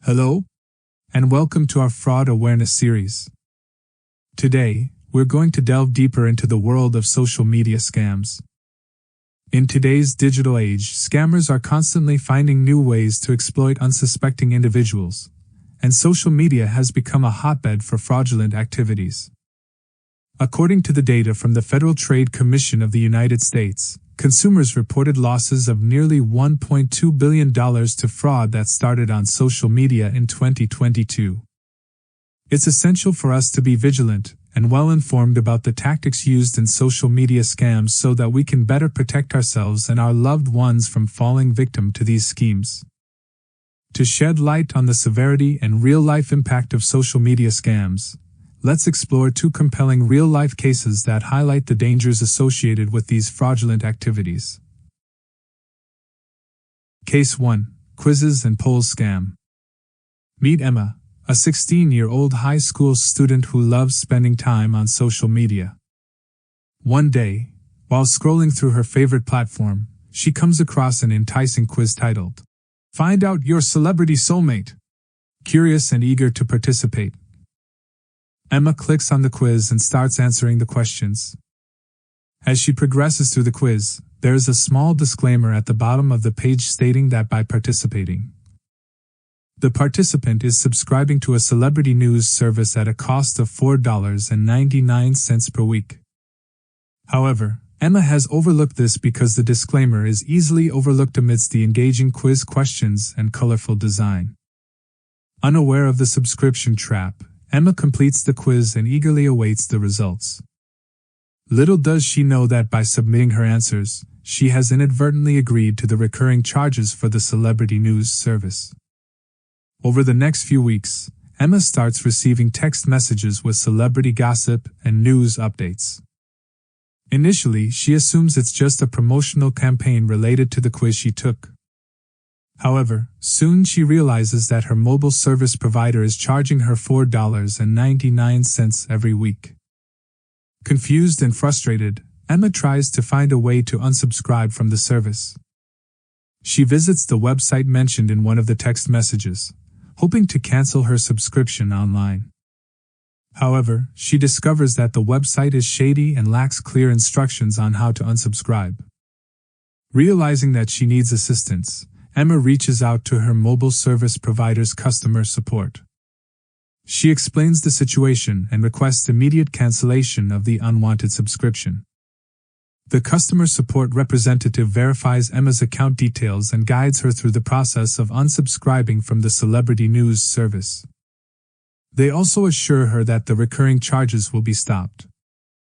Hello, and welcome to our Fraud Awareness series. Today, we're going to delve deeper into the world of social media scams. In today's digital age, scammers are constantly finding new ways to exploit unsuspecting individuals, and social media has become a hotbed for fraudulent activities. According to the data from the Federal Trade Commission of the United States, consumers reported losses of nearly $1.2 billion to fraud that started on social media in 2022. It's essential for us to be vigilant and well-informed about the tactics used in social media scams so that we can better protect ourselves and our loved ones from falling victim to these schemes. To shed light on the severity and real-life impact of social media scams, let's explore two compelling real-life cases that highlight the dangers associated with these fraudulent activities. Case 1. Quizzes and Polls Scam. Meet Emma, a 16-year-old high school student who loves spending time on social media. One day, while scrolling through her favorite platform, she comes across an enticing quiz titled, "Find Out Your Celebrity Soulmate." Curious and eager to participate, Emma clicks on the quiz and starts answering the questions. As she progresses through the quiz, there is a small disclaimer at the bottom of the page stating that by participating, the participant is subscribing to a celebrity news service at a cost of $4.99 per week. However, Emma has overlooked this because the disclaimer is easily overlooked amidst the engaging quiz questions and colorful design. Unaware of the subscription trap, Emma completes the quiz and eagerly awaits the results. Little does she know that by submitting her answers, she has inadvertently agreed to the recurring charges for the celebrity news service. Over the next few weeks, Emma starts receiving text messages with celebrity gossip and news updates. Initially, she assumes it's just a promotional campaign related to the quiz she took. However, soon she realizes that her mobile service provider is charging her $4.99 every week. Confused and frustrated, Emma tries to find a way to unsubscribe from the service. She visits the website mentioned in one of the text messages, hoping to cancel her subscription online. However, she discovers that the website is shady and lacks clear instructions on how to unsubscribe. Realizing that she needs assistance, Emma reaches out to her mobile service provider's customer support. She explains the situation and requests immediate cancellation of the unwanted subscription. The customer support representative verifies Emma's account details and guides her through the process of unsubscribing from the celebrity news service. They also assure her that the recurring charges will be stopped.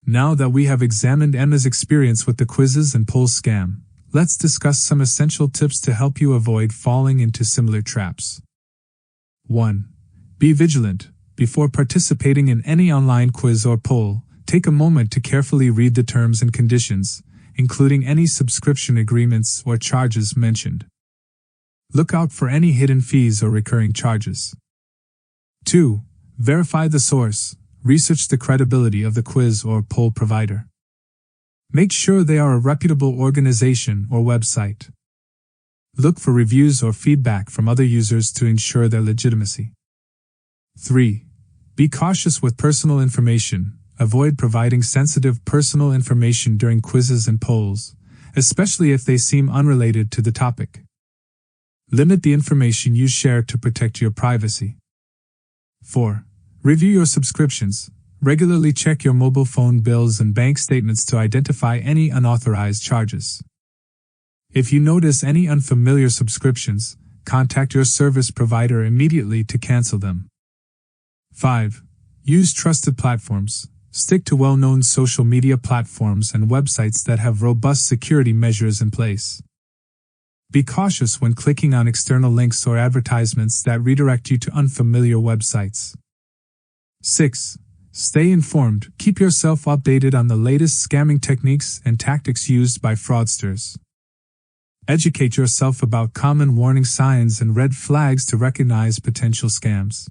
Now that we have examined Emma's experience with the quizzes and polls scam, let's discuss some essential tips to help you avoid falling into similar traps. 1. Be vigilant. Before participating in any online quiz or poll, take a moment to carefully read the terms and conditions, including any subscription agreements or charges mentioned. Look out for any hidden fees or recurring charges. 2. Verify the source. Research the credibility of the quiz or poll provider. Make sure they are a reputable organization or website. Look for reviews or feedback from other users to ensure their legitimacy. 3. Be cautious with personal information. Avoid providing sensitive personal information during quizzes and polls, especially if they seem unrelated to the topic. Limit the information you share to protect your privacy. 4. Review your subscriptions. Regularly check your mobile phone bills and bank statements to identify any unauthorized charges. If you notice any unfamiliar subscriptions, contact your service provider immediately to cancel them. 5. Use trusted platforms. Stick to well-known social media platforms and websites that have robust security measures in place. Be cautious when clicking on external links or advertisements that redirect you to unfamiliar websites. 6. Stay informed. Keep yourself updated on the latest scamming techniques and tactics used by fraudsters. Educate yourself about common warning signs and red flags to recognize potential scams.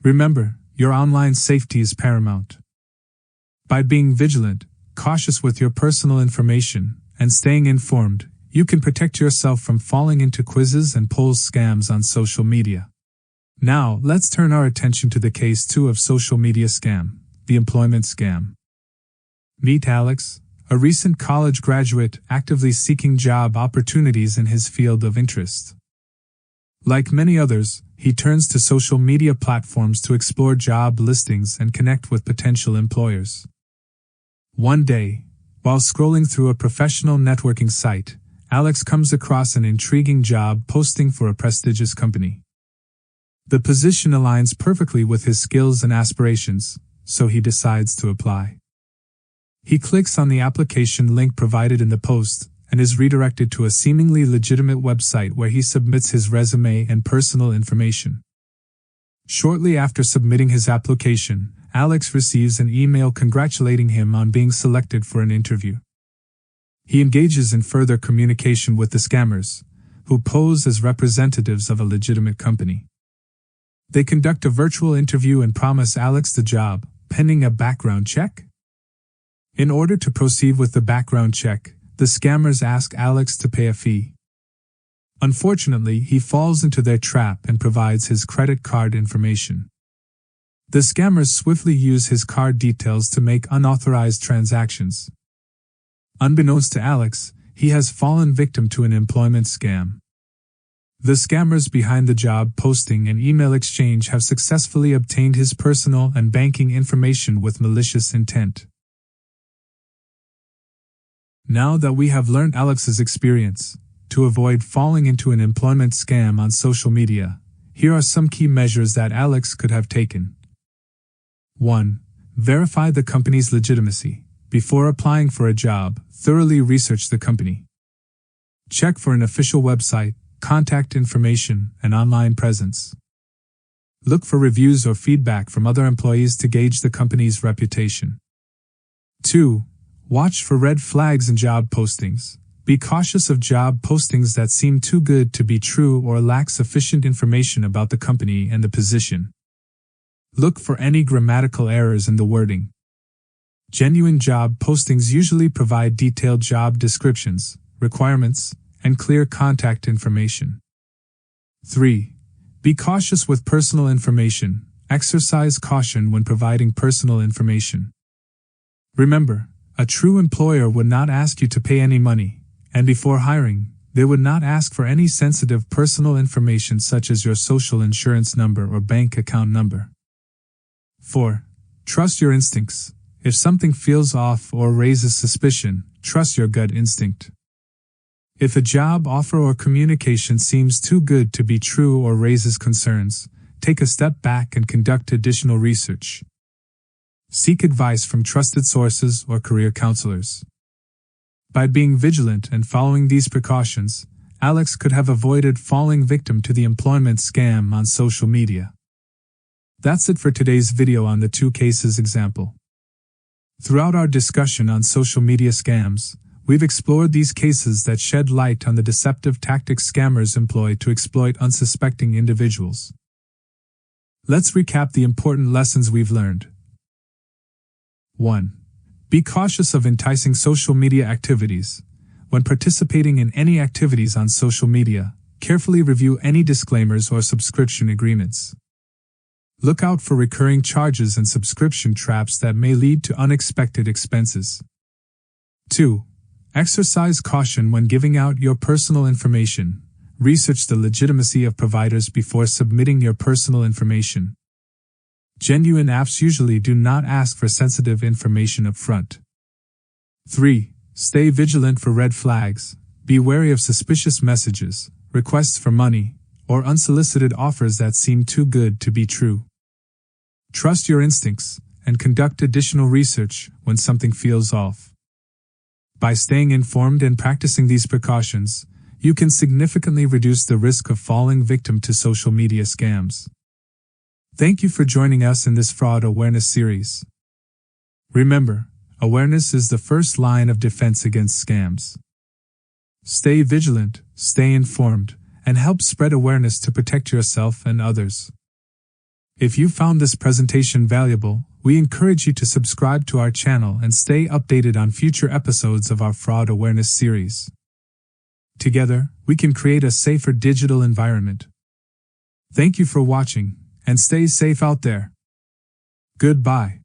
Remember, your online safety is paramount. By being vigilant, cautious with your personal information, and staying informed, you can protect yourself from falling into quizzes and polls scams on social media. Now, let's turn our attention to the case 2 of social media scam, the employment scam. Meet Alex, a recent college graduate actively seeking job opportunities in his field of interest. Like many others, he turns to social media platforms to explore job listings and connect with potential employers. One day, while scrolling through a professional networking site, Alex comes across an intriguing job posting for a prestigious company. The position aligns perfectly with his skills and aspirations, so he decides to apply. He clicks on the application link provided in the post and is redirected to a seemingly legitimate website where he submits his resume and personal information. Shortly after submitting his application, Alex receives an email congratulating him on being selected for an interview. He engages in further communication with the scammers, who pose as representatives of a legitimate company. They conduct a virtual interview and promise Alex the job, pending a background check. In order to proceed with the background check, the scammers ask Alex to pay a fee. Unfortunately, he falls into their trap and provides his credit card information. The scammers swiftly use his card details to make unauthorized transactions. Unbeknownst to Alex, he has fallen victim to an employment scam. The scammers behind the job posting and email exchange have successfully obtained his personal and banking information with malicious intent. Now that we have learned Alex's experience, to avoid falling into an employment scam on social media, here are some key measures that Alex could have taken. 1. Verify the company's legitimacy. Before applying for a job, thoroughly research the company. Check for an official website, contact information, and online presence. Look for reviews or feedback from other employees to gauge the company's reputation. 2. Watch for red flags in job postings. Be cautious of job postings that seem too good to be true or lack sufficient information about the company and the position. Look for any grammatical errors in the wording. Genuine job postings usually provide detailed job descriptions, requirements, and clear contact information. 3. Be cautious with personal information. Exercise caution when providing personal information. Remember, a true employer would not ask you to pay any money, and before hiring, they would not ask for any sensitive personal information such as your social insurance number or bank account number. 4. Trust your instincts. If something feels off or raises suspicion, trust your gut instinct. If a job offer or communication seems too good to be true or raises concerns, take a step back and conduct additional research. Seek advice from trusted sources or career counselors. By being vigilant and following these precautions, Alex could have avoided falling victim to the employment scam on social media. That's it for today's video on the 2 cases example. Throughout our discussion on social media scams, we've explored these cases that shed light on the deceptive tactics scammers employ to exploit unsuspecting individuals. Let's recap the important lessons we've learned. 1. Be cautious of enticing social media activities. When participating in any activities on social media, carefully review any disclaimers or subscription agreements. Look out for recurring charges and subscription traps that may lead to unexpected expenses. 2. Exercise caution when giving out your personal information. Research the legitimacy of providers before submitting your personal information. Genuine apps usually do not ask for sensitive information up front. 3. Stay vigilant for red flags. Be wary of suspicious messages, requests for money, or unsolicited offers that seem too good to be true. Trust your instincts and conduct additional research when something feels off. By staying informed and practicing these precautions, you can significantly reduce the risk of falling victim to social media scams. Thank you for joining us in this fraud awareness series. Remember, awareness is the first line of defense against scams. Stay vigilant, stay informed, and help spread awareness to protect yourself and others. If you found this presentation valuable, we encourage you to subscribe to our channel and stay updated on future episodes of our fraud awareness series. Together, we can create a safer digital environment. Thank you for watching, and stay safe out there. Goodbye.